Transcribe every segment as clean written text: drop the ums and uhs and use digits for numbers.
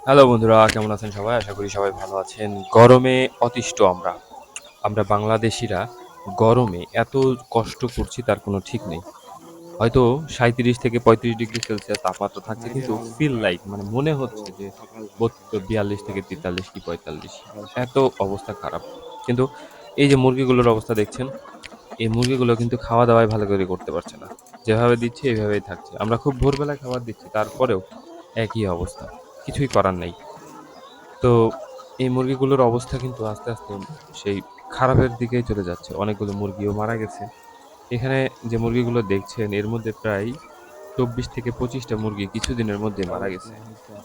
Hello বন্ধুরা, কেমন আছেন সবাই? আশা করি সবাই ভালো আছেন। গরমে অতিষ্ঠ আমরা। আমরা বাংলাদেশিরা গরমে এত কষ্ট করছি তার কোনো ঠিক নেই। হয়তো ৩৭ থেকে ৩৫ ডিগ্রি সেলসিয়াস তাপমাত্রা থাকছে কিন্তু ফিল লাইক মানে মনে হচ্ছে যে ৪২ থেকে ৪৩ কি ৪৫। এত অবস্থা খারাপ। কিন্তু এই যে মুরগিগুলোর অবস্থা দেখছেন, এই মুরগিগুলো কিন্তু খাওয়া-দাওয়াই ভালো করে করতে পারছে না। যেভাবে দিচ্ছি এভাবেই থাকছে। আমরা খুব ভোরবেলায় খাবার দিচ্ছি তারপরেও একই অবস্থা। কিছুই করার নেই। তো এই মুরগিগুলোর অবস্থা কিন্তু আস্তে, আস্তে সেই খারাপের দিকেই চলে যাচ্ছে। অনেকগুলো মুরগিও মারা গেছে। এখানে যে মুরগিগুলো দেখছেন এর মধ্যে প্রায় ২৪ থেকে ২৫ টা মুরগি কিছুদিনের মধ্যে মারা গেছে।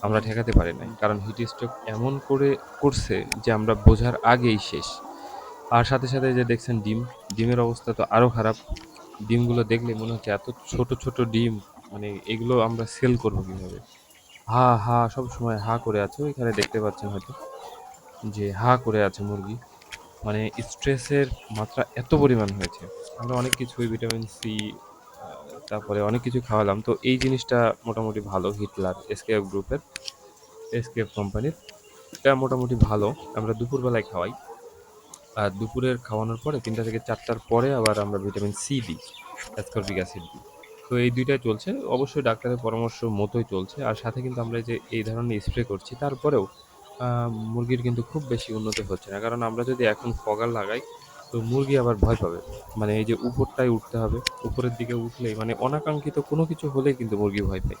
আমরা ঠেকাতে পারি নাই। কারণ হিট স্ট্রোক এমন করে করছে যে আমরা বোঝার আগেই শেষ। আর সাথে, সাথে যে দেখছেন ডিম, ডিমের অবস্থা তো আরো খারাপ। ডিমগুলো দেখলে মনে হচ্ছে এত ছোট, ছোট ডিম মানে এগুলো আমরা সেল করব কিভাবে? হা, হা সবসময় হা করে আছে। ওইখানে দেখতে পাচ্ছেন হয়তো। যে হা করে আছে মুরগি। মানে স্ট্রেসের মাত্রা এত পরিমাণ হয়েছে। আমরা অনেক কিছুই ভিটামিন সি তারপরে অনেক কিছু খাওয়ালাম। তো এই জিনিসটা মোটামুটি ভালো হিটলার এসকেএফ গ্রুপের, এসকেএফ কোম্পানির। এটা মোটামুটি ভালো। আমরা দুপুরবেলায় খাওয়াই। আর দুপুরের খাওয়ানোর পরে ৩টা থেকে ৪টার পরে আবার আমরা ভিটামিন সি দিই, অ্যাসকর্বিক অ্যাসিড দিই। তো এই ২ টাই চলছে। অবশ্যই ডাক্তারের পরামর্শ মতোই চলছে। আর সাথে কিন্তু আমরা এই যে এই ধরনের স্প্রে করছি তারপরেও আ মুরগির কিন্তু খুব বেশি উন্নতি হচ্ছে না। কারণ আমরা যদি এখন ফগার লাগাই তো মুরগি আবার ভয় পাবে। মানে এই যে উপরটায় উঠতে হবে। উপরের দিকে উঠলেই মানে অনাকাঙ্ক্ষিত কোনো কিছু হলেই কিন্তু মুরগি ভয় পায়।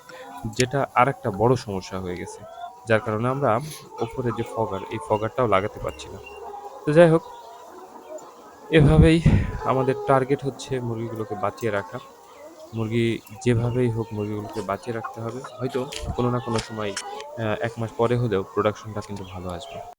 যেটা আরেকটা বড় সমস্যা হয়ে গেছে। যার কারণে আমরা উপরে যে ফগার, এই ফগারটাও লাগাতে পারছি না। তো যাই হোক, এভাবেই আমাদের টার্গেট হচ্ছে মুরগিগুলোকে বাঁচিয়ে রাখা। মুরগি যেভাবেই হোক মুরগিগুলোকে বাঁচিয়ে রাখতে হবে। হয়তো কোনো না কোনো সময় ১ মাস পরে হলেও প্রোডাকশনটা কিন্তু ভালো আসবে।